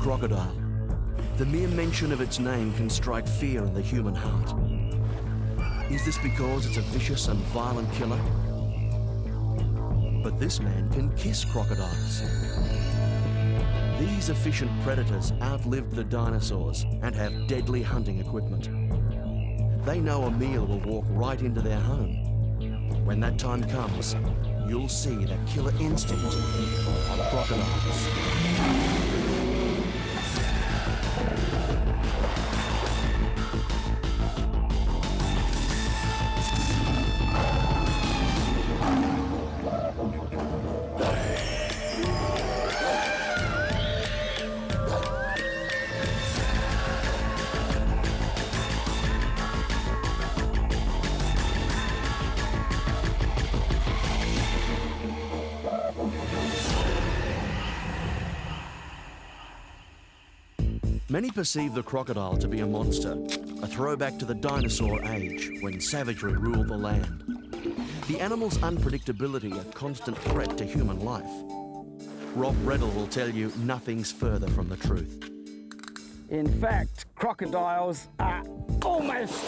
crocodile. The mere mention of its name can strike fear in the human heart. Is this because it's a vicious and violent killer? But this man can kiss crocodiles. These efficient predators outlived the dinosaurs and have deadly hunting equipment. They know a meal will walk right into their home. When that time comes, you'll see the killer instinct of crocodiles. Many perceive the crocodile to be a monster, a throwback to the dinosaur age when savagery ruled the land. The animal's unpredictability a constant threat to human life. Rob Bredl will tell you nothing's further from the truth. In fact, crocodiles are almost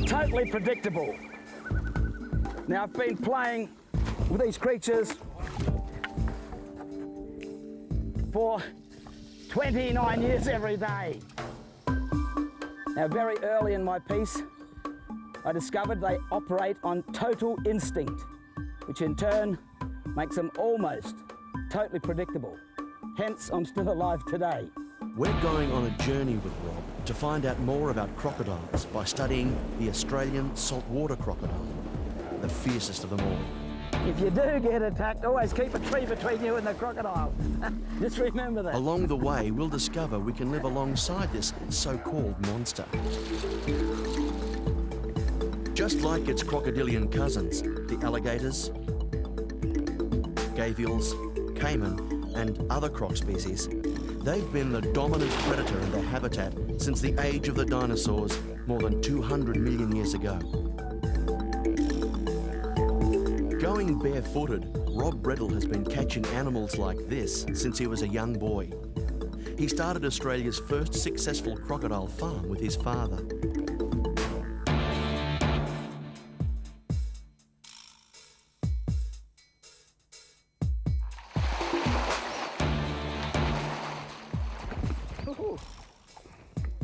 totally predictable. Now, I've been playing with these creatures for 29 years every day. Now, very early in my piece, I discovered they operate on total instinct, which in turn makes them almost totally predictable. Hence, I'm still alive today. We're going on a journey with Rob to find out more about crocodiles by studying the Australian saltwater crocodile, the fiercest of them all. If you do get attacked, always keep a tree between you and the crocodile. Just remember that. Along the way, we'll discover we can live alongside this so-called monster. Just like its crocodilian cousins, the alligators, gavials, caiman, and other croc species, they've been the dominant predator in their habitat since the age of the dinosaurs more than 200 million years ago. Going barefooted, Rob Bredl has been catching animals like this since he was a young boy. He started Australia's first successful crocodile farm with his father.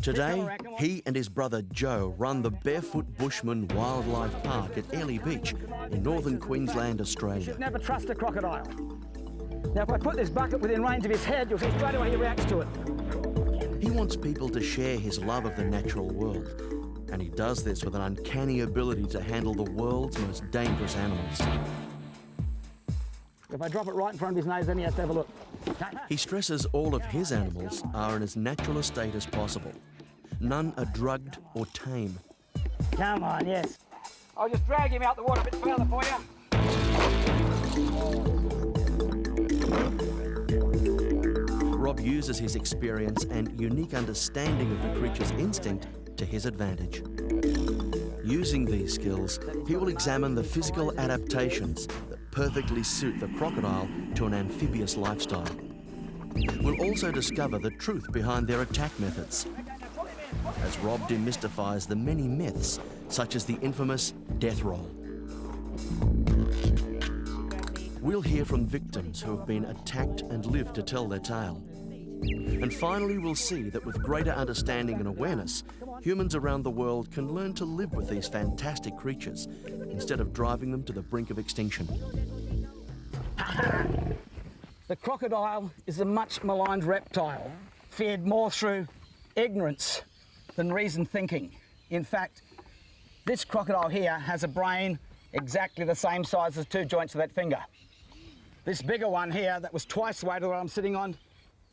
Today, he and his brother Joe run the Barefoot Bushman Wildlife Park at Airlie Beach in northern Queensland, Australia. You should never trust a crocodile. Now, if I put this bucket within range of his head, you'll see straight away he reacts to it. He wants people to share his love of the natural world, and he does this with an uncanny ability to handle the world's most dangerous animals. If I drop it right in front of his nose, then he has to have a look. He stresses all of his animals are in as natural a state as possible. None are drugged or tame. Come on, yes. I'll just drag him out the water a bit further for you. Rob uses his experience and unique understanding of the creature's instinct to his advantage. Using these skills, he will examine the physical adaptations that perfectly suit the crocodile to an amphibious lifestyle. We'll also discover the truth behind their attack methods, as Rob demystifies the many myths, such as the infamous death roll. We'll hear from victims who have been attacked and live to tell their tale. And finally, we'll see that with greater understanding and awareness, humans around the world can learn to live with these fantastic creatures instead of driving them to the brink of extinction. The crocodile is a much maligned reptile, feared more through ignorance than reasoned thinking. In fact, this crocodile here has a brain exactly the same size as 2 joints of that finger. This bigger one here, that was twice the weight of what I'm sitting on,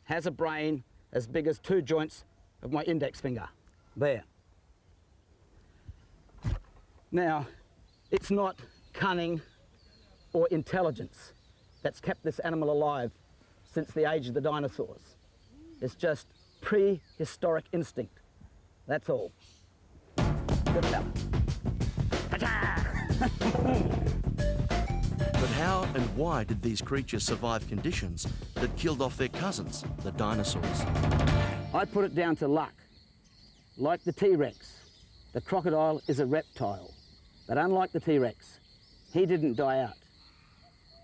has a brain as big as 2 joints of my index finger. There. Now, it's not cunning or intelligence that's kept this animal alive since the age of the dinosaurs. It's just prehistoric instinct. That's all. Good enough. But how and why did these creatures survive conditions that killed off their cousins, the dinosaurs? I put it down to luck. Like the T-Rex, the crocodile is a reptile. But unlike the T-Rex, he didn't die out.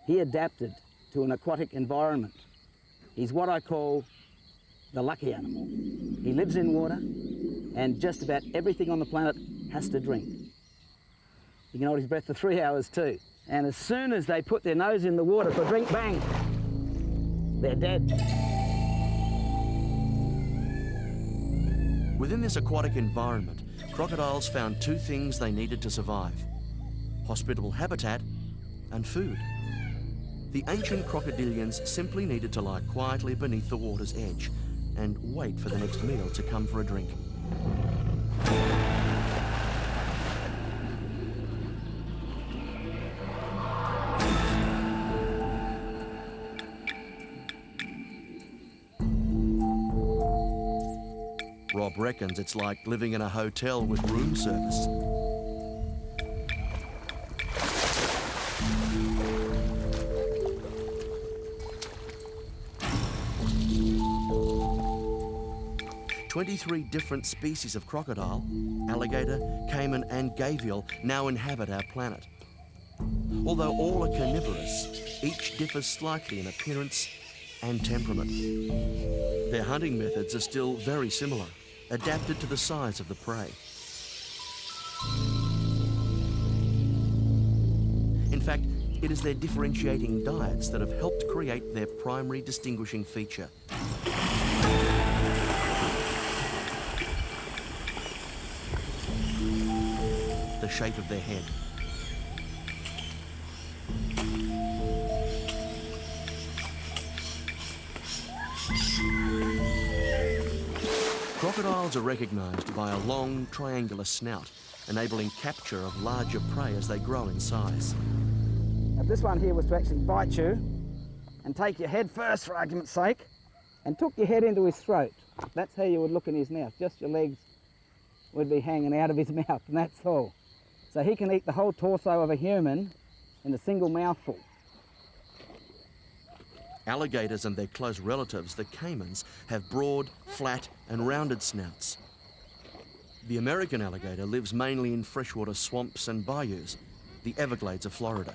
He adapted to an aquatic environment. He's what I call the lucky animal. He lives in water, and just about everything on the planet has to drink. He can hold his breath for 3 hours too. And as soon as they put their nose in the water for a drink, bang, they're dead. Within this aquatic environment, crocodiles found two things they needed to survive: hospitable habitat and food. The ancient crocodilians simply needed to lie quietly beneath the water's edge and wait for the next meal to come for a drink. Rob reckons it's like living in a hotel with room service. "23 different species of crocodile, alligator, caiman and gavial now inhabit our planet. Although all are carnivorous, each differs slightly in appearance and temperament. Their hunting methods are still very similar, adapted to the size of the prey. In fact, it is their differentiating diets that have helped create their primary distinguishing feature: the shape of their head. Crocodiles are recognised by a long, triangular snout, enabling capture of larger prey as they grow in size. If this one here was to actually bite you and take your head first, for argument's sake, and took your head into his throat, that's how you would look in his mouth. Just your legs would be hanging out of his mouth, and that's all. So he can eat the whole torso of a human in a single mouthful. Alligators and their close relatives, the caimans, have broad, flat and rounded snouts. The American alligator lives mainly in freshwater swamps and bayous, the Everglades of Florida.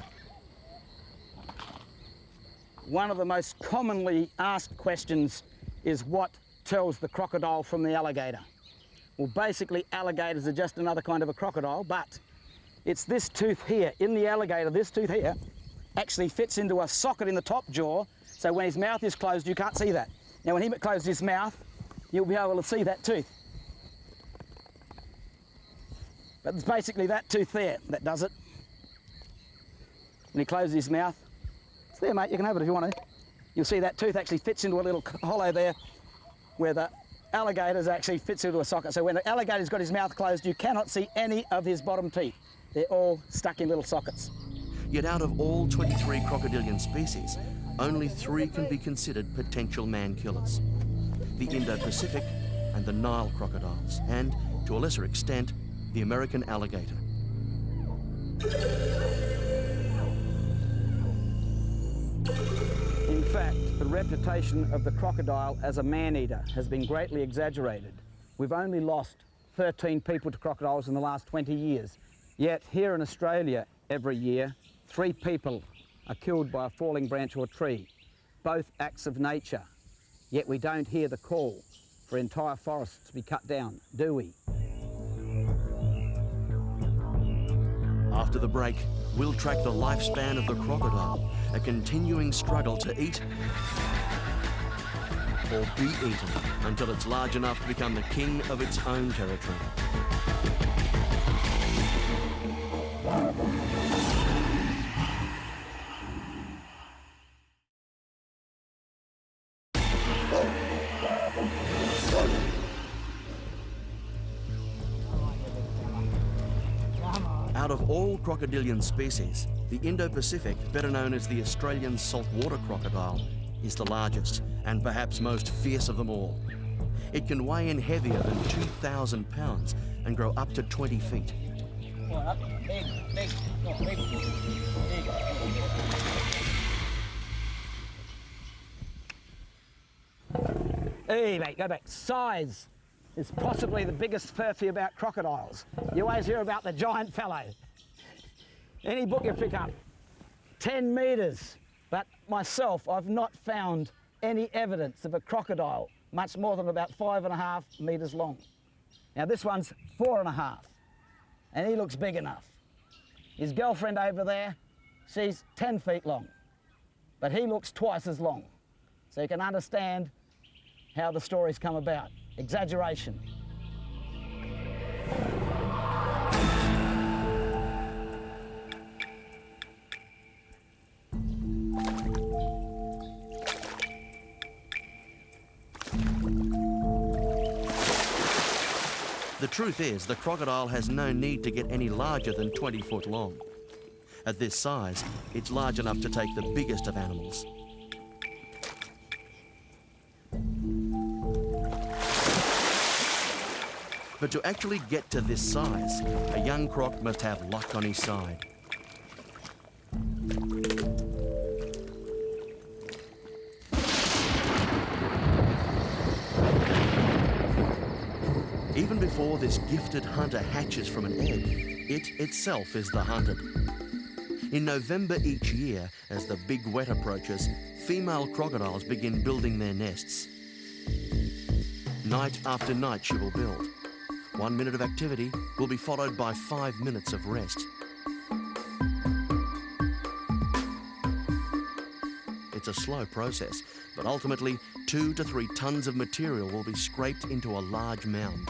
One of the most commonly asked questions is what tells the crocodile from the alligator? Well, basically alligators are just another kind of a crocodile, but it's this tooth here. In the alligator, this tooth here actually fits into a socket in the top jaw, so when his mouth is closed, you can't see that. Now, when he closes his mouth, you'll be able to see that tooth. But it's basically that tooth there that does it. When he closes his mouth, it's there, mate, you can have it if you want to. You'll see that tooth actually fits into a little hollow there where the alligator's actually fits into a socket. So when the alligator's got his mouth closed, you cannot see any of his bottom teeth. They're all stuck in little sockets. Yet out of all 23 crocodilian species, only 3 can be considered potential man-killers: the Indo-Pacific and the Nile crocodiles, and, to a lesser extent, the American alligator. In fact, the reputation of the crocodile as a man-eater has been greatly exaggerated. We've only lost 13 people to crocodiles in the last 20 years. Yet here in Australia, every year, 3 people are killed by a falling branch or tree, both acts of nature. Yet we don't hear the call for entire forests to be cut down, do we? After the break, we'll track the lifespan of the crocodile, a continuing struggle to eat or be eaten until it's large enough to become the king of its own territory. Out of all crocodilian species, the Indo-Pacific, better known as the Australian saltwater crocodile, is the largest and perhaps most fierce of them all. It can weigh in heavier than 2,000 pounds and grow up to 20 feet. Come on, up. Big. Come on, big. Hey, mate, go back. Size is possibly the biggest furphy about crocodiles. You always hear about the giant fellow. Any book you pick up, 10 metres. But myself, I've not found any evidence of a crocodile much more than about 5.5 metres long. Now this one's 4.5, and he looks big enough. His girlfriend over there, she's 10 feet long, but he looks twice as long. So you can understand how the stories come about. Exaggeration. The truth is, the crocodile has no need to get any larger than 20 foot long. At this size, it's large enough to take the biggest of animals. But to actually get to this size, a young croc must have luck on his side. Even before this gifted hunter hatches from an egg, it itself is the hunted. In November each year, as the big wet approaches, female crocodiles begin building their nests. Night after night she will build. 1 minute of activity will be followed by 5 minutes of rest. It's a slow process, but ultimately 2 to 3 tons of material will be scraped into a large mound.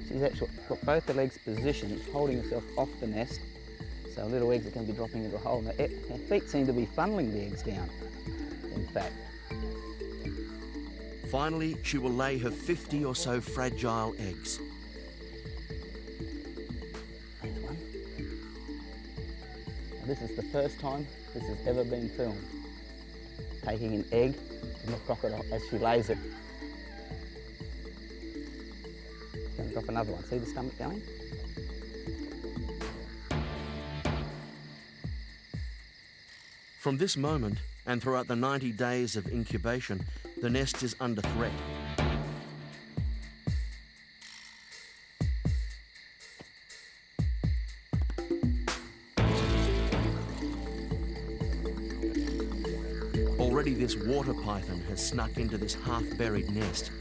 She's actually got both the legs positioned, holding herself off the nest, so little eggs are going to be dropping into a hole. Her feet seem to be funneling the eggs down, in fact. Finally, she will lay her 50 or so fragile eggs. There's one. Now, this is the first time this has ever been filmed. Taking an egg from a crocodile as she lays it. Going to drop another one. See the stomach going? From this moment, and throughout the 90 days of incubation, the nest is under threat. Already this water python has snuck into this half-buried nest.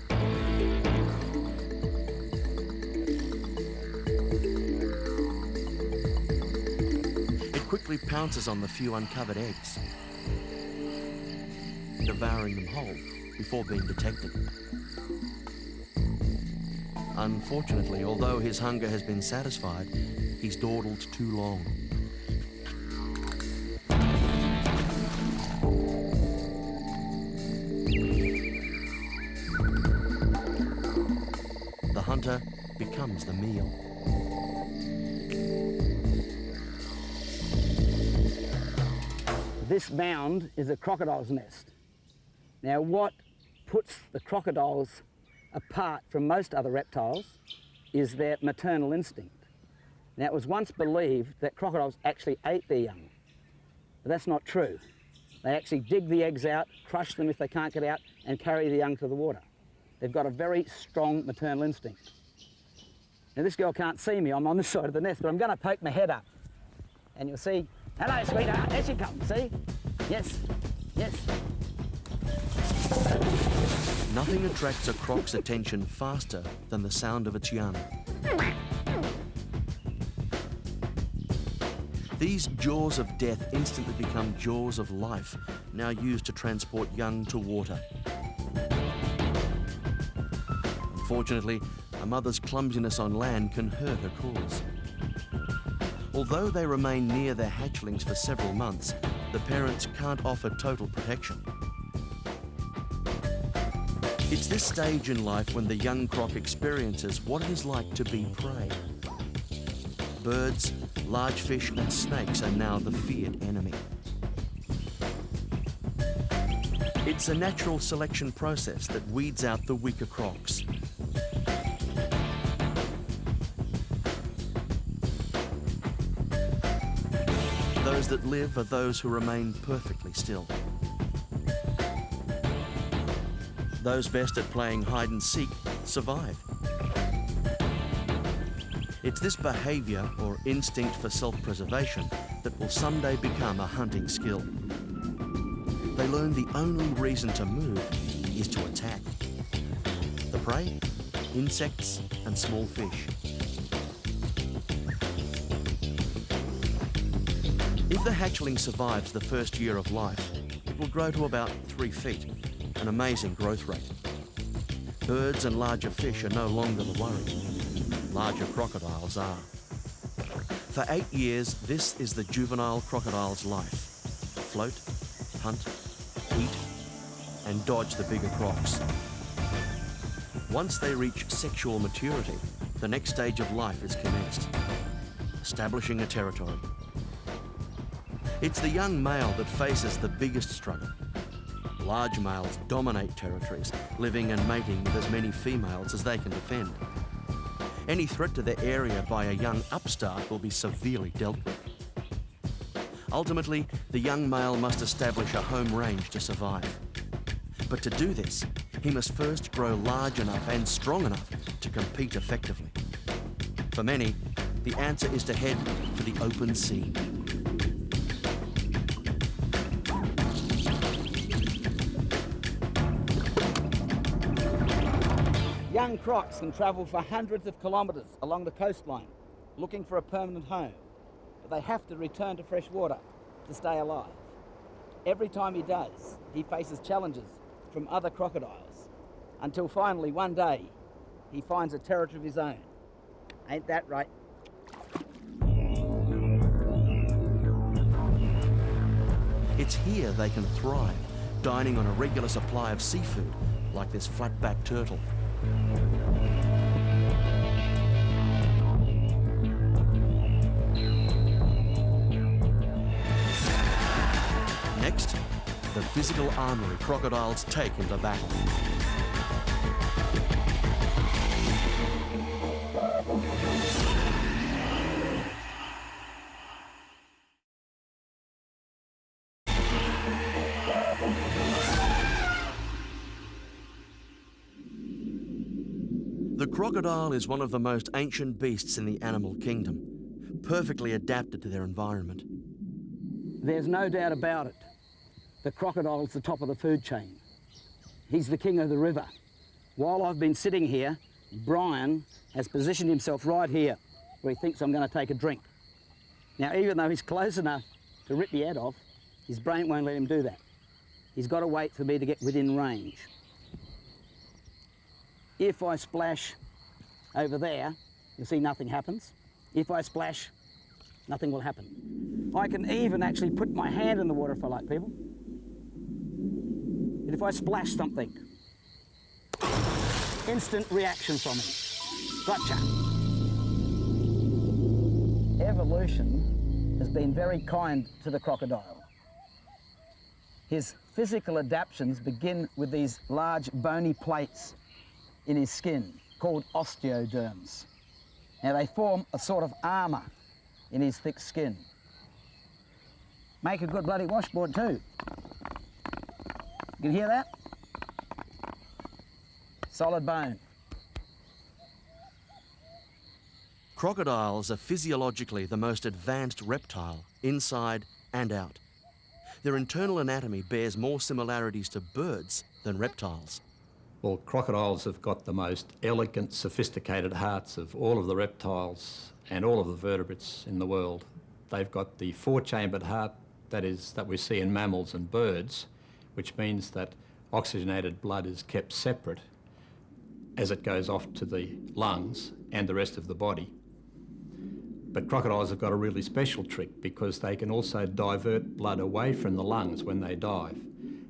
Quickly pounces on the few uncovered eggs, devouring them whole before being detected. Unfortunately, although his hunger has been satisfied, he's dawdled too long. The hunter becomes the meal. This mound is a crocodile's nest. Now, what puts the crocodiles apart from most other reptiles is their maternal instinct. Now, it was once believed that crocodiles actually ate their young, but that's not true. They actually dig the eggs out, crush them if they can't get out, and carry the young to the water. They've got a very strong maternal instinct. Now, this girl can't see me, I'm on this side of the nest, but I'm going to poke my head up, and you'll see. Hello, sweetheart. There she comes, see? Yes, yes. Nothing attracts a croc's attention faster than the sound of its young. These jaws of death instantly become jaws of life, now used to transport young to water. Unfortunately, a mother's clumsiness on land can hurt her cause. Although they remain near their hatchlings for several months, the parents can't offer total protection. It's this stage in life when the young croc experiences what it is like to be prey. Birds, large fish and snakes are now the feared enemy. It's a natural selection process that weeds out the weaker crocs. Those that live are those who remain perfectly still. Those best at playing hide and seek survive. It's this behaviour or instinct for self-preservation that will someday become a hunting skill. They learn the only reason to move is to attack. The prey? Insects and small fish. If the hatchling survives the first year of life, it will grow to about 3 feet, an amazing growth rate. Birds and larger fish are no longer the worry. Larger crocodiles are. For 8 years, this is the juvenile crocodile's life. Float, hunt, eat, and dodge the bigger crocs. Once they reach sexual maturity, the next stage of life is commenced, establishing a territory. It's the young male that faces the biggest struggle. Large males dominate territories, living and mating with as many females as they can defend. Any threat to their area by a young upstart will be severely dealt with. Ultimately, the young male must establish a home range to survive. But to do this, he must first grow large enough and strong enough to compete effectively. For many, the answer is to head for the open sea. Young crocs can travel for hundreds of kilometres along the coastline, looking for a permanent home, but they have to return to fresh water to stay alive. Every time he does, he faces challenges from other crocodiles, until finally one day he finds a territory of his own. Ain't that right? It's here they can thrive, dining on a regular supply of seafood, like this flatback turtle. Next, the physical armory crocodiles take into battle. The crocodile is one of the most ancient beasts in the animal kingdom, perfectly adapted to their environment. There's no doubt about it. The crocodile's the top of the food chain. He's the king of the river. While I've been sitting here, Brian has positioned himself right here where he thinks I'm going to take a drink. Now, even though he's close enough to rip the head off, his brain won't let him do that. He's got to wait for me to get within range. If I splash over there, you'll see nothing happens. If I splash, nothing will happen. I can even actually put my hand in the water if I like, people. But if I splash something, instant reaction from him. Gotcha. Evolution has been very kind to the crocodile. His physical adaptations begin with these large bony plates in his skin called osteoderms. Now they form a sort of armour in his thick skin. Make a good bloody washboard too. You can hear that? Solid bone. Crocodiles are physiologically the most advanced reptile, inside and out. Their internal anatomy bears more similarities to birds than reptiles. Well, crocodiles have got the most elegant, sophisticated hearts of all of the reptiles and all of the vertebrates in the world. They've got the four-chambered heart that we see in mammals and birds, which means that oxygenated blood is kept separate as it goes off to the lungs and the rest of the body. But crocodiles have got a really special trick because they can also divert blood away from the lungs when they dive.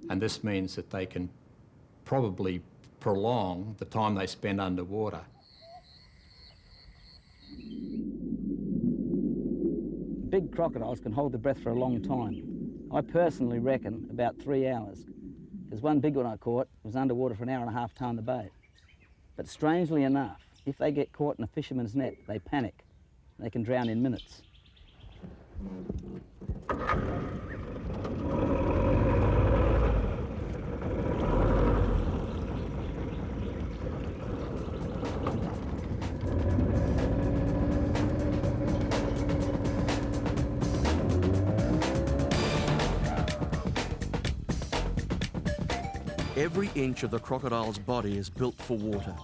And this means that they can probably prolong the time they spend underwater. big crocodiles can hold their breath for a long time. I personally reckon about 3 hours, because one big one I caught was underwater for an hour and a half towing the boat. But strangely enough, if they get caught in a fisherman's net, they panic. They can drown in minutes. Every inch of the crocodile's body is built for water.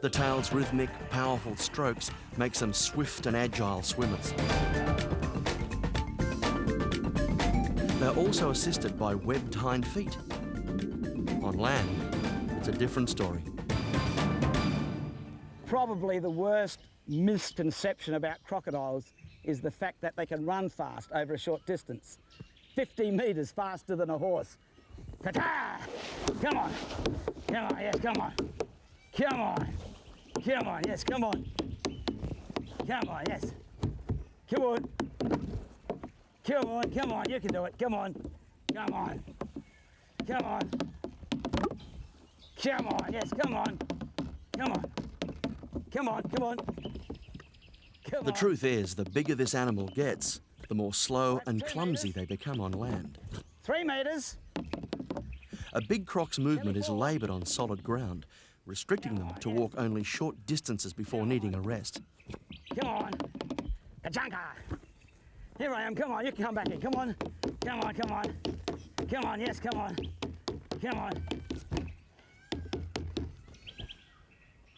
The tail's rhythmic, powerful strokes makes them swift and agile swimmers. They're also assisted by webbed hind feet. On land, it's a different story. Probably the worst misconception about crocodiles is the fact that they can run fast over a short distance. 50 metres faster than a horse. Ta-ta! Come on. Come on, yes, come on. Come on. Come on, yes, come on. Come on, yes. Come on. Come on, come on, you can do it. Come on. Come on. Come on. Come on, yes, come on. Come on. Come on, come on. Come The on. truth is, the bigger this animal gets, the more slow and clumsy they become on land. 3 metres. A big croc's movement is laboured on solid ground, restricting them to walk only short distances before needing a rest. Come on. Kachanka. Here I am, come on, you can come back in, come on. Come on, come on. Come on, yes, come on. Come on.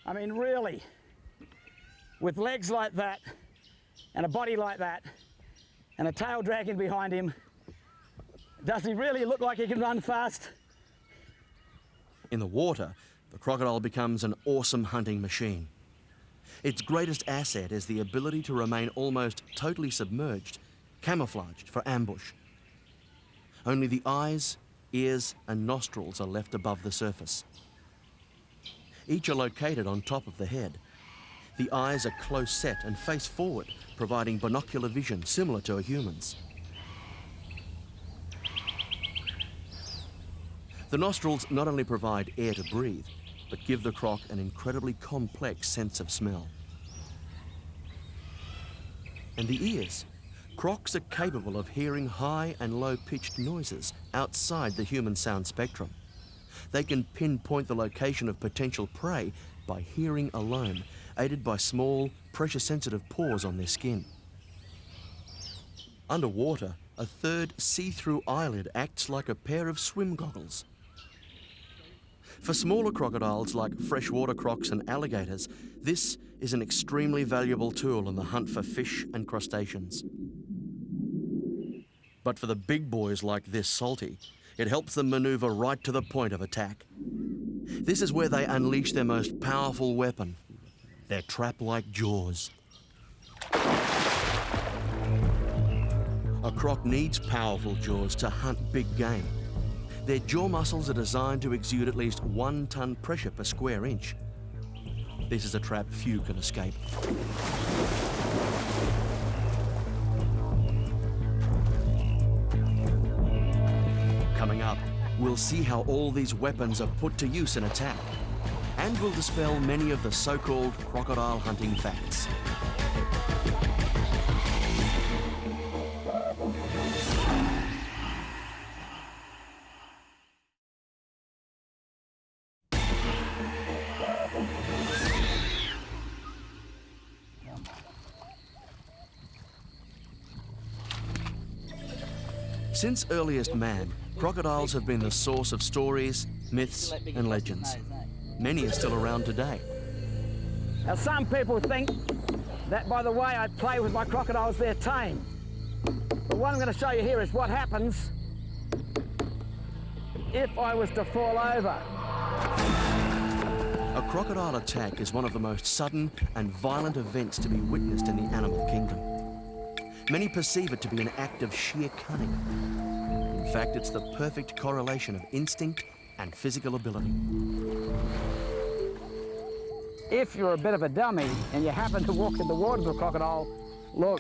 I mean, really, with legs like that, and a body like that, and a tail dragging behind him, does he really look like he can run fast? In the water, the crocodile becomes an awesome hunting machine. Its greatest asset is the ability to remain almost totally submerged, camouflaged for ambush. Only the eyes, ears, and nostrils are left above the surface. Each are located on top of the head. The eyes are close set and face forward, providing binocular vision similar to a human's. The nostrils not only provide air to breathe, but give the croc an incredibly complex sense of smell. And the ears. Crocs are capable of hearing high and low-pitched noises outside the human sound spectrum. They can pinpoint the location of potential prey by hearing alone, aided by small, pressure-sensitive pores on their skin. Underwater, a third see-through eyelid acts like a pair of swim goggles. For smaller crocodiles like freshwater crocs and alligators, this is an extremely valuable tool in the hunt for fish and crustaceans. But for the big boys like this salty, it helps them maneuver right to the point of attack. This is where they unleash their most powerful weapon, their trap-like jaws. A croc needs powerful jaws to hunt big game. Their jaw muscles are designed to exude at least 1 ton pressure per square inch. This is a trap few can escape. Coming up, we'll see how all these weapons are put to use in attack, and we'll dispel many of the so-called crocodile hunting facts. Since earliest man, crocodiles have been the source of stories, myths, and legends. Many are still around today. Now, some people think that by the way I play with my crocodiles, they're tame. But what I'm going to show you here is what happens if I was to fall over. A crocodile attack is one of the most sudden and violent events to be witnessed in the animal kingdom. Many perceive it to be an act of sheer cunning. In fact, it's the perfect correlation of instinct and physical ability. If you're a bit of a dummy and you happen to walk in the water with a crocodile, look,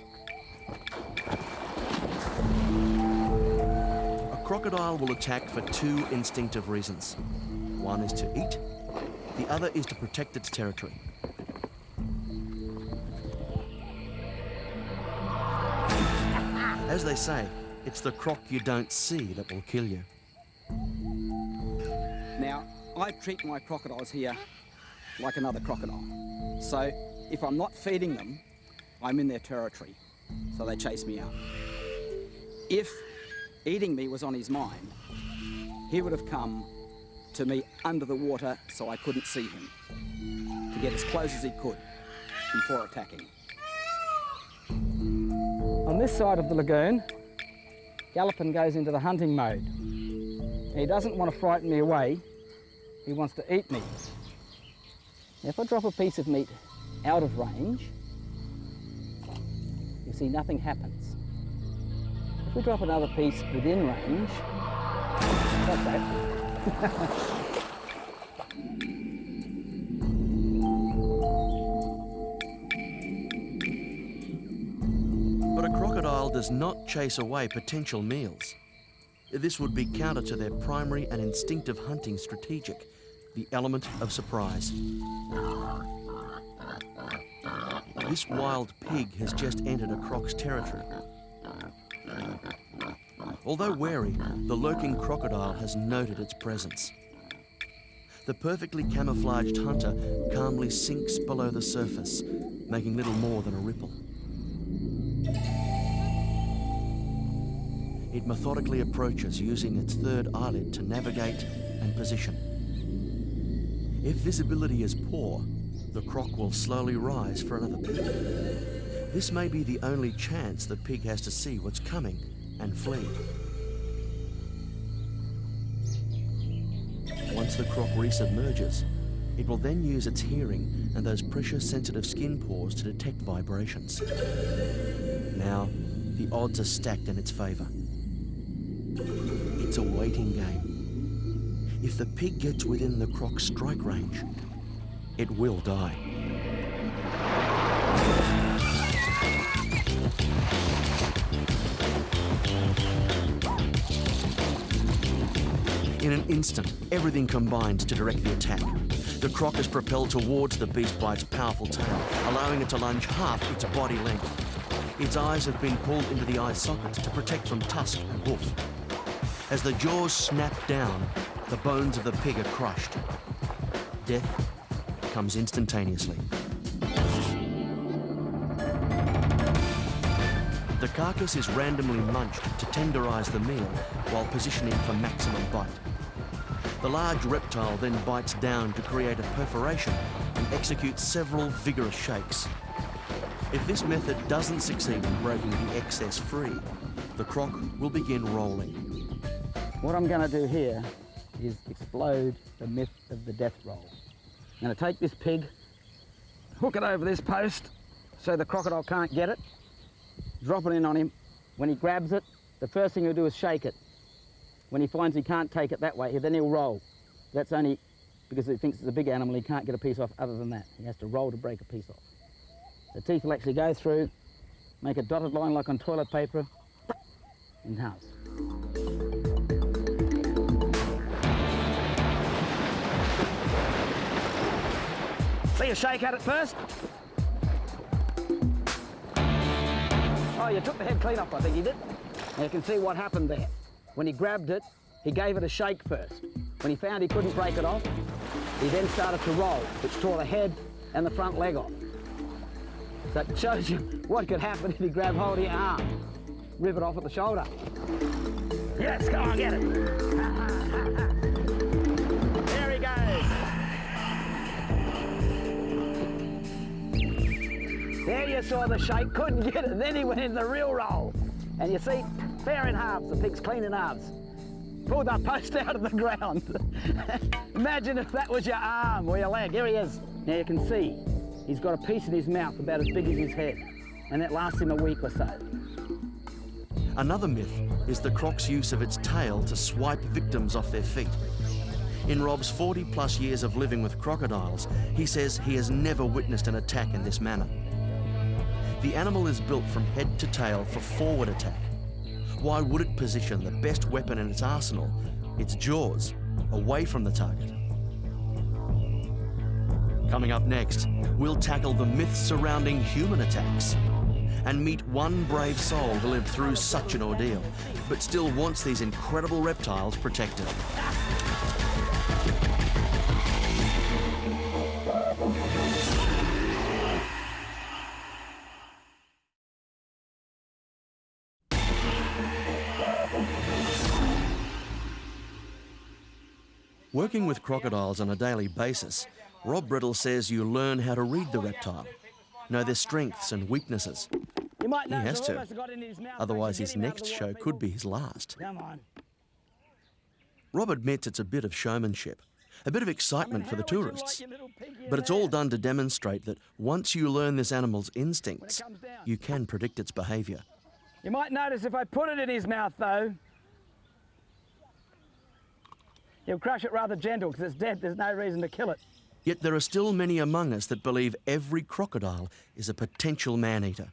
crocodile will attack for two instinctive reasons. One is to eat, the other is to protect its territory. As they say, it's the croc you don't see that will kill you. Now, I treat my crocodiles here like another crocodile. So if I'm not feeding them, I'm in their territory, so they chase me out. If eating me was on his mind, he would have come to me under the water so I couldn't see him, to get as close as he could before attacking. On this side of the lagoon, Gallopin goes into the hunting mode. He doesn't want to frighten me away, he wants to eat me. Now, if I drop a piece of meat out of range, you'll see nothing happens. If we drop another piece within range, that's that. But a crocodile does not chase away potential meals. This would be counter to their primary and instinctive hunting strategic, the element of surprise. This wild pig has just entered a croc's territory. Although wary, the lurking crocodile has noted its presence. The perfectly camouflaged hunter calmly sinks below the surface, making little more than a ripple. It methodically approaches, using its third eyelid to navigate and position. If visibility is poor, the croc will slowly rise for another pig. This may be the only chance the pig has to see what's coming and flee. Once the croc resubmerges, it will then use its hearing and those pressure-sensitive skin pores to detect vibrations. Now, the odds are stacked in its favour. It's a waiting game. If the pig gets within the croc's strike range, it will die. In an instant, everything combines to direct the attack. The croc is propelled towards the beast by its powerful tail, allowing it to lunge half its body length. Its eyes have been pulled into the eye sockets to protect from tusk and hoof. As the jaws snap down, the bones of the pig are crushed. Death comes instantaneously. The carcass is randomly munched to tenderize the meal while positioning for maximum bite. The large reptile then bites down to create a perforation and executes several vigorous shakes. If this method doesn't succeed in breaking the excess free, the croc will begin rolling. What I'm going to do here is explode the myth of the death roll. I'm going to take this pig, hook it over this post so the crocodile can't get it, drop it in on him. When he grabs it, the first thing he'll do is shake it. When he finds he can't take it that way, then he'll roll. That's only because he thinks it's a big animal, he can't get a piece off other than that. He has to roll to break a piece off. The teeth will actually go through, make a dotted line like on toilet paper, in halves. See a shake at it first? Oh, you took the head clean off, I think you did. And you can see what happened there. When he grabbed it, he gave it a shake first. When he found he couldn't break it off, he then started to roll, which tore the head and the front leg off. So it shows you what could happen if you grab hold of your arm. Rip it off at the shoulder. Yes, go on, get it. There he goes. There you saw the shake, couldn't get it, then he went in the real roll. And you see, fair in halves, the pig's clean in halves. Pulled that post out of the ground. Imagine if that was your arm or your leg. Here he is. Now you can see, he's got a piece in his mouth about as big as his head, and that lasts him a week or so. Another myth is the croc's use of its tail to swipe victims off their feet. In Rob's 40-plus years of living with crocodiles, he says he has never witnessed an attack in this manner. The animal is built from head to tail for forward attack. why would it position the best weapon in its arsenal, its jaws, away from the target? Coming up next, we'll tackle the myths surrounding human attacks and meet one brave soul who lived through such an ordeal, but still wants these incredible reptiles protected. Working with crocodiles on a daily basis, Rob Bredl says you learn how to read the reptile, know their strengths and weaknesses. You might He know has it's to, almost got into his mouth. otherwise Get his him out of next the show water, could people. be his last. Come on. Rob admits it's a bit of showmanship, a bit of excitement for the tourists, but it's all done to demonstrate that once you learn this animal's instincts, you can predict its behaviour. You might notice if I put it in his mouth, though, he'll crush it rather gentle because it's dead. There's no reason to kill it. Yet there are still many among us that believe every crocodile is a potential man-eater.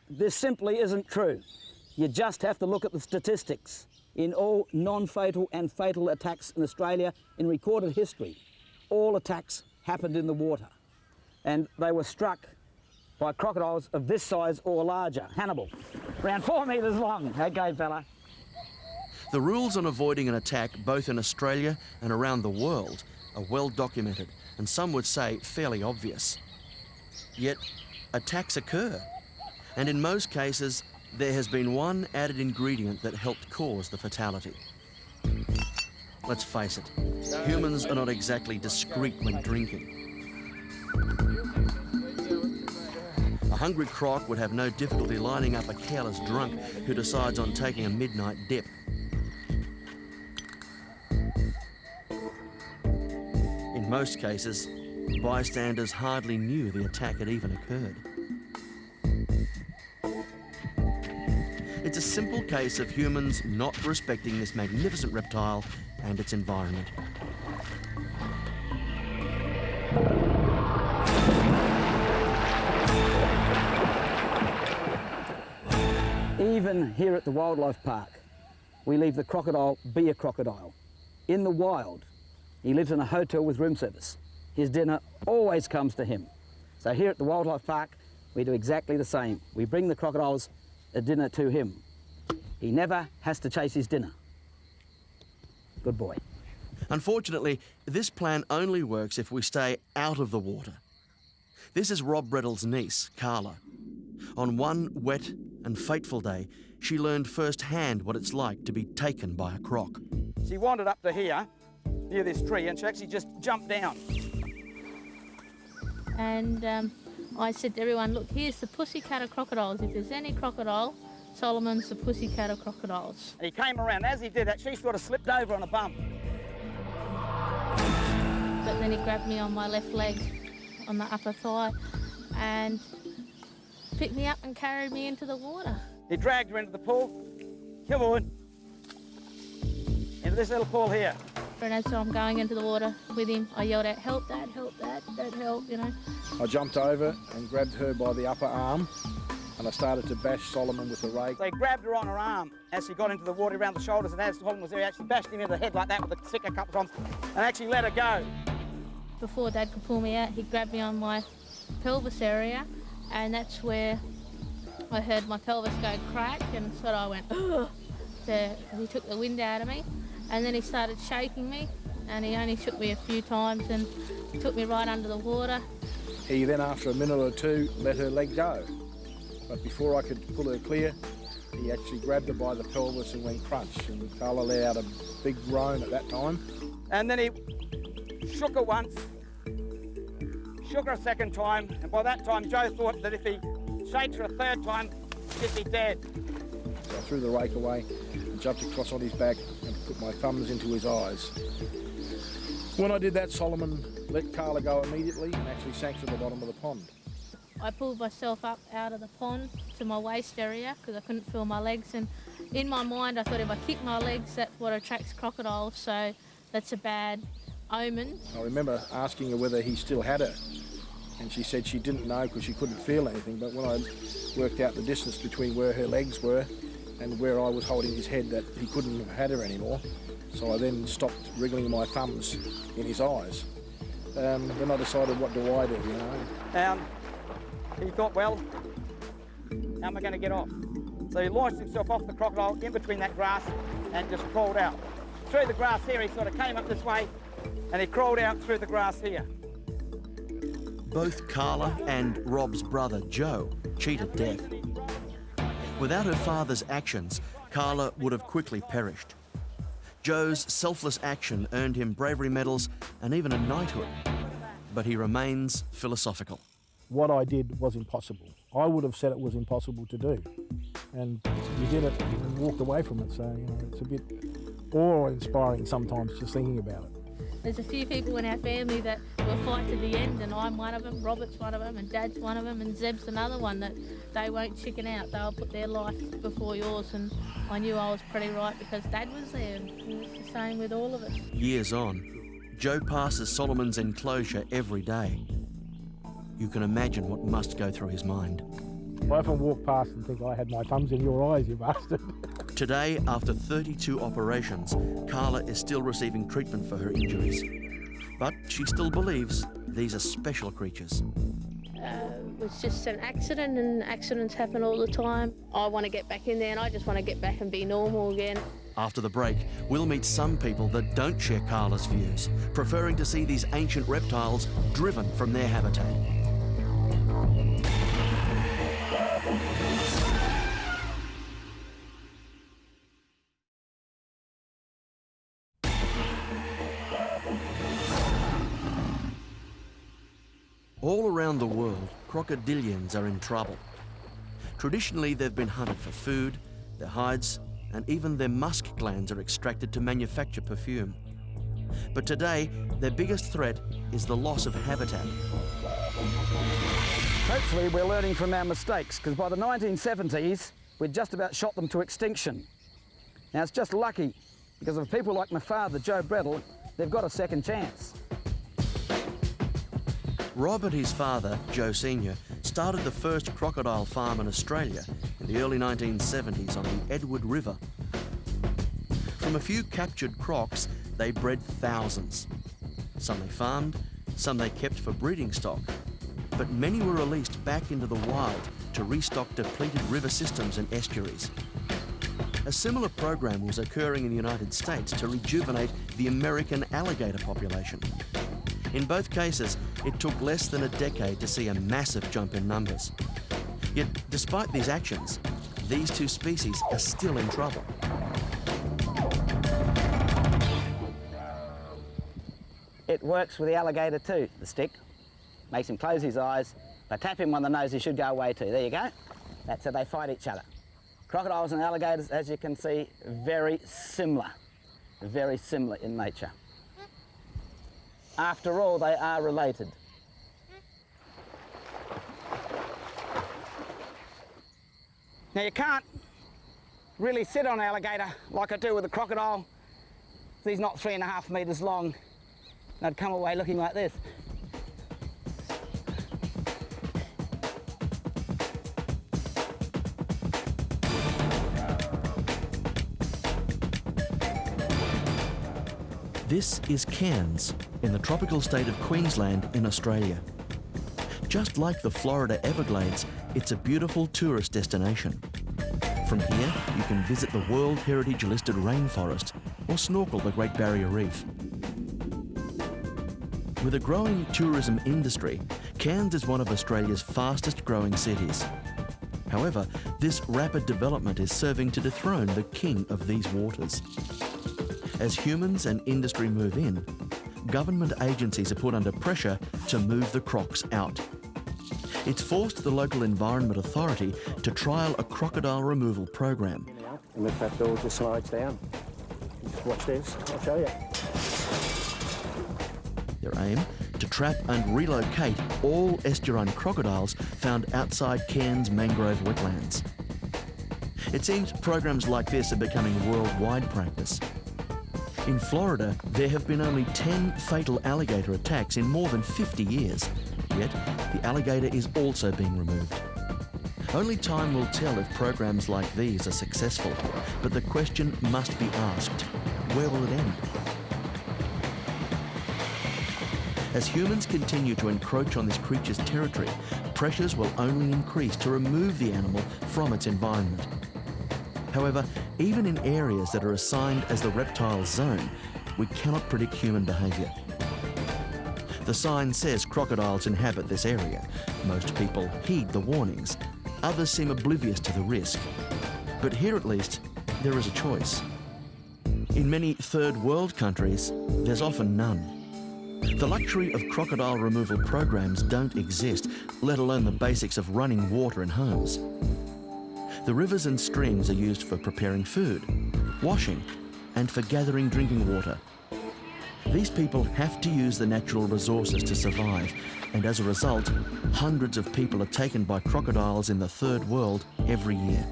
This simply isn't true. You just have to look at the statistics. In all non-fatal and fatal attacks in Australia in recorded history, all attacks happened in the water. And they were struck by crocodiles of this size or larger. Hannibal, around 4 metres long. Okay, fella. The rules on avoiding an attack both in Australia and around the world are well documented and some would say fairly obvious. Yet attacks occur, and in most cases there has been one added ingredient that helped cause the fatality. Let's face it, humans are not exactly discreet when drinking. A hungry croc would have no difficulty lining up a careless drunk who decides on taking a midnight dip. In most cases, bystanders hardly knew the attack had even occurred. It's a simple case of humans not respecting this magnificent reptile and its environment. Even here at the wildlife park, we leave the crocodile be a crocodile. In the wild, he lives in a hotel with room service. His dinner always comes to him. So here at the wildlife park, we do exactly the same. We bring the crocodiles a dinner to him. He never has to chase his dinner. Good boy. Unfortunately, this plan only works if we stay out of the water. This is Rob Bredl's niece, Carla. On one wet and fateful day, she learned firsthand what it's like to be taken by a croc. She wandered up to here, near this tree, and she actually just jumped down. And I said to everyone, look, here's the pussycat of crocodiles. If there's any crocodile, Solomon's the pussycat of crocodiles. He came around. As he did that, she sort of slipped over on a bump. But then he grabbed me on my left leg, on the upper thigh, and picked me up and carried me into the water. He dragged her into the pool. Come on. Into this little pool here. And as I'm going into the water with him, I yelled out, help, Dad, help, Dad, Dad, help, you know. I jumped over and grabbed her by the upper arm and I started to bash Solomon with the rake. So he grabbed her on her arm as she got into the water around the shoulders, and as Solomon was there, he actually bashed him in the head like that with a stick a couple of times and actually let her go. Before Dad could pull me out, he grabbed me on my pelvis area, and that's where I heard my pelvis go crack, and so I went, ugh. So he took the wind out of me, and then he started shaking me, and he only shook me a few times and took me right under the water. He then, after a minute or two, let her leg go. But before I could pull her clear, he actually grabbed her by the pelvis and went crunch, and Carla let out a big groan at that time. And then he shook her once, shook her a second time, and by that time Joe thought that if he shakes her a third time, she'd be dead. So I threw the rake away and jumped across on his back and put my thumbs into his eyes. When I did that, Solomon let Carla go immediately and actually sank to the bottom of the pond. I pulled myself up out of the pond to my waist area because I couldn't feel my legs, and in my mind I thought if I kick my legs, that's what attracts crocodiles, so that's a bad omen. I remember asking her whether he still had her, And she said she didn't know because she couldn't feel anything, but when I worked out the distance between where her legs were and where I was holding his head, that he couldn't have had her anymore. So I then stopped wriggling my thumbs in his eyes. Then I decided, what do I do, you know? He thought, well, how am I going to get off? So he launched himself off the crocodile in between that grass and just crawled out. Through the grass here, he sort of came up this way and he crawled out through the grass here. Both Carla and Rob's brother Joe cheated death. Without her father's actions, Carla would have quickly perished. Joe's selfless action earned him bravery medals and even a knighthood, but he remains philosophical. What I did was impossible. I would have said it was impossible to do. And you did it and walked away from it, so you know, it's a bit awe-inspiring sometimes just thinking about it. There's a few people in our family that will fight to the end, and I'm one of them, Robert's one of them, and Dad's one of them, and Zeb's another one, that they won't chicken out. They'll put their life before yours, and I knew I was pretty right because Dad was there, and it's the same with all of us. Years on, Joe passes Solomon's enclosure every day. You can imagine what must go through his mind. I often walk past and think, I had my thumbs in your eyes, you bastard. Today, after 32 operations, Carla is still receiving treatment for her injuries. But she still believes these are special creatures. It was just an accident, and accidents happen all the time. I want to get back in there, and I just want to get back and be normal again. After the break, we'll meet some people that don't share Carla's views, preferring to see these ancient reptiles driven from their habitat. All around the world, crocodilians are in trouble. Traditionally, they've been hunted for food, their hides, and even their musk glands are extracted to manufacture perfume. But today, their biggest threat is the loss of habitat. Hopefully we're learning from our mistakes, because by the 1970s, we'd just about shot them to extinction. Now it's just lucky, because of people like my father, Joe Bredl, they've got a second chance. Rob and his father, Joe Sr., started the first crocodile farm in Australia in the early 1970s on the Edward River. From a few captured crocs, they bred thousands. Some they farmed, some they kept for breeding stock, but many were released back into the wild to restock depleted river systems and estuaries. A similar program was occurring in the United States to rejuvenate the American alligator population. In both cases, it took less than a decade to see a massive jump in numbers. Yet, despite these actions, these two species are still in trouble. It works with the alligator too, the stick. Makes him close his eyes. If I tap him on the nose, he should go away too. There you go. That's how they fight each other. Crocodiles and alligators, as you can see, very similar in nature. After all, they are related. Now you can't really sit on an alligator like I do with a crocodile. He's not 3.5 metres long. And I'd come away looking like this. This is Cairns, in the tropical state of Queensland in Australia. Just like the Florida Everglades, it's a beautiful tourist destination. From here, you can visit the World Heritage listed rainforest or snorkel the Great Barrier Reef. With a growing tourism industry, Cairns is one of Australia's fastest growing cities. However, this rapid development is serving to dethrone the king of these waters. As humans and industry move in, government agencies are put under pressure to move the crocs out. It's forced the local Environment Authority to trial a crocodile removal program. And if that door just slides down, just watch this, I'll show you. Their aim? To trap and relocate all estuarine crocodiles found outside Cairns mangrove wetlands. It seems programs like this are becoming worldwide practice. In Florida, there have been only 10 fatal alligator attacks in more than 50 years. Yet, the alligator is also being removed. Only time will tell if programs like these are successful, but the question must be asked, where will it end? As humans continue to encroach on this creature's territory, pressures will only increase to remove the animal from its environment. However, even in areas that are assigned as the reptile zone, we cannot predict human behaviour. The sign says crocodiles inhabit this area. Most people heed the warnings. Others seem oblivious to the risk. But here at least, there is a choice. In many third world countries, there's often none. The luxury of crocodile removal programs don't exist, let alone the basics of running water in homes. The rivers and streams are used for preparing food, washing, and for gathering drinking water. These people have to use the natural resources to survive, and as a result, hundreds of people are taken by crocodiles in the third world every year.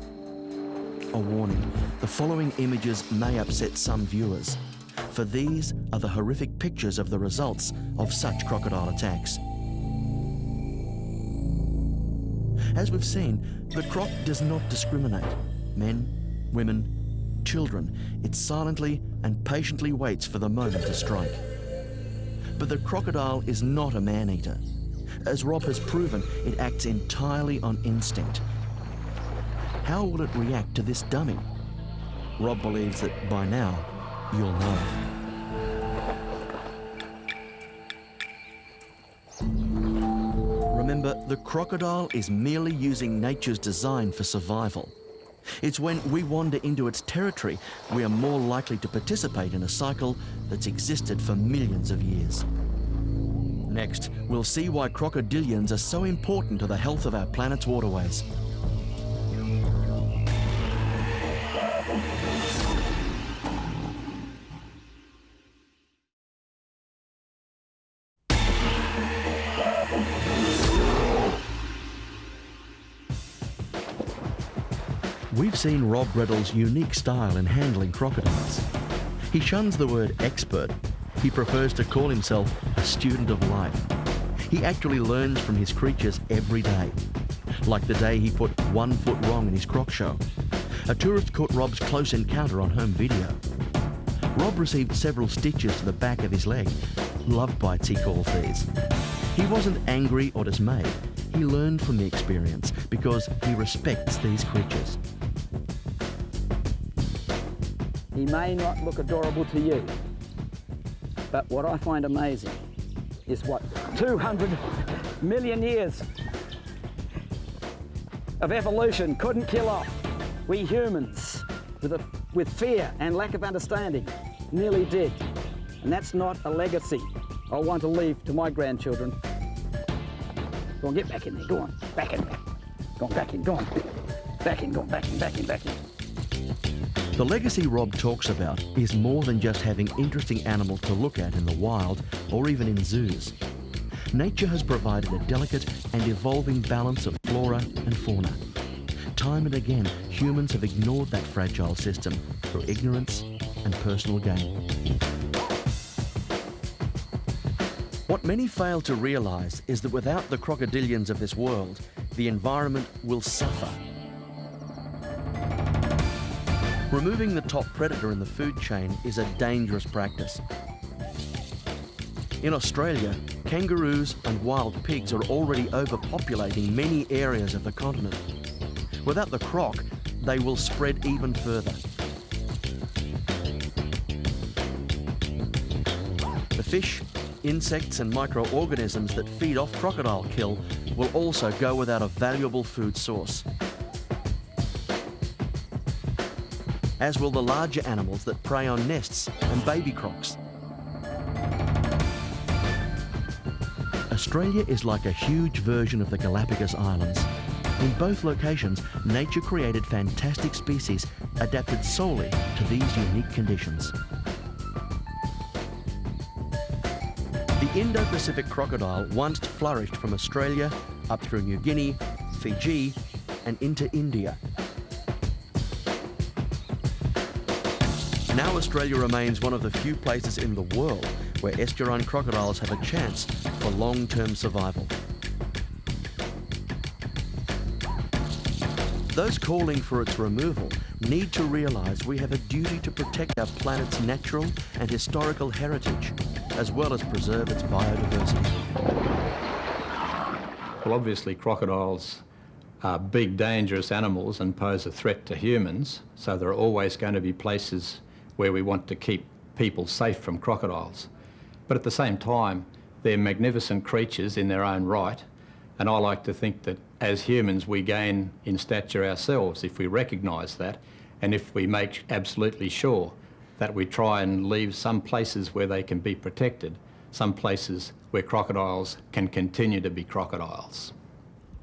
A warning, the following images may upset some viewers, for these are the horrific pictures of the results of such crocodile attacks. As we've seen, the croc does not discriminate. Men, women, children. It silently and patiently waits for the moment to strike. But the crocodile is not a man-eater. As Rob has proven, it acts entirely on instinct. How will it react to this dummy? Rob believes that by now, you'll know. Remember, the crocodile is merely using nature's design for survival. It's when we wander into its territory, we are more likely to participate in a cycle that's existed for millions of years. Next, we'll see why crocodilians are so important to the health of our planet's waterways. We've seen Rob Bredl's unique style in handling crocodiles. He shuns the word expert. He prefers to call himself a student of life. He actually learns from his creatures every day. Like the day he put 1 foot wrong in his croc show. A tourist caught Rob's close encounter on home video. Rob received several stitches to the back of his leg. Love bites, he calls these. He wasn't angry or dismayed. He learned from the experience because he respects these creatures. He may not look adorable to you, but what I find amazing is what 200 million years of evolution couldn't kill off. We humans, with fear and lack of understanding, nearly did. And that's not a legacy I want to leave to my grandchildren. Go on, get back in there, go on, back in, back. Go on, back in, go on. Back in, go on, back in, back in, back in. The legacy Rob talks about is more than just having interesting animals to look at in the wild or even in zoos. Nature has provided a delicate and evolving balance of flora and fauna. Time and again, humans have ignored that fragile system through ignorance and personal gain. What many fail to realise is that without the crocodilians of this world, the environment will suffer. Removing the top predator in the food chain is a dangerous practice. In Australia, kangaroos and wild pigs are already overpopulating many areas of the continent. Without the croc, they will spread even further. The fish, insects and microorganisms that feed off crocodile kill will also go without a valuable food source. As will the larger animals that prey on nests and baby crocs. Australia is like a huge version of the Galapagos Islands. In both locations, nature created fantastic species adapted solely to these unique conditions. The Indo-Pacific crocodile once flourished from Australia up through New Guinea, Fiji, and into India. Now Australia remains one of the few places in the world where estuarine crocodiles have a chance for long-term survival. Those calling for its removal need to realise we have a duty to protect our planet's natural and historical heritage, as well as preserve its biodiversity. Well, obviously crocodiles are big, dangerous animals and pose a threat to humans, so there are always going to be places where we want to keep people safe from crocodiles. But at the same time, they're magnificent creatures in their own right, and I like to think that as humans we gain in stature ourselves if we recognise that, and if we make absolutely sure that we try and leave some places where they can be protected, some places where crocodiles can continue to be crocodiles.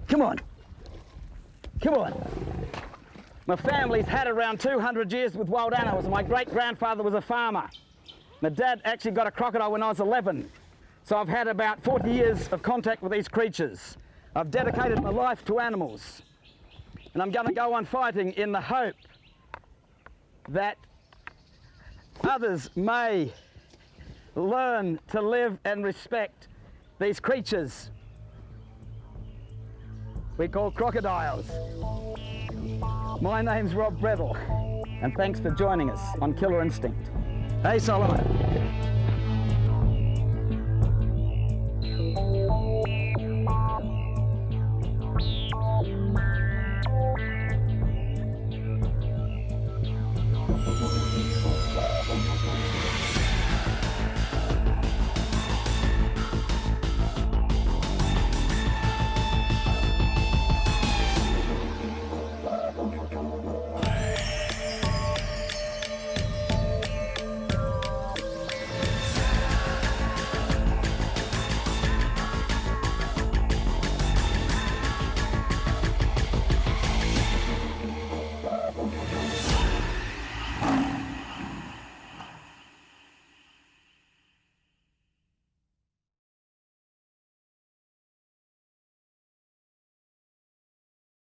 Come on. Come on. My family's had around 200 years with wild animals. My great-grandfather was a farmer. My dad actually got a crocodile when I was 11. So I've had about 40 years of contact with these creatures. I've dedicated my life to animals. And I'm going to go on fighting in the hope that others may learn to live and respect these creatures we call crocodiles. My name's Bredl, and thanks for joining us on Killer Instinct. Hey, Solomon.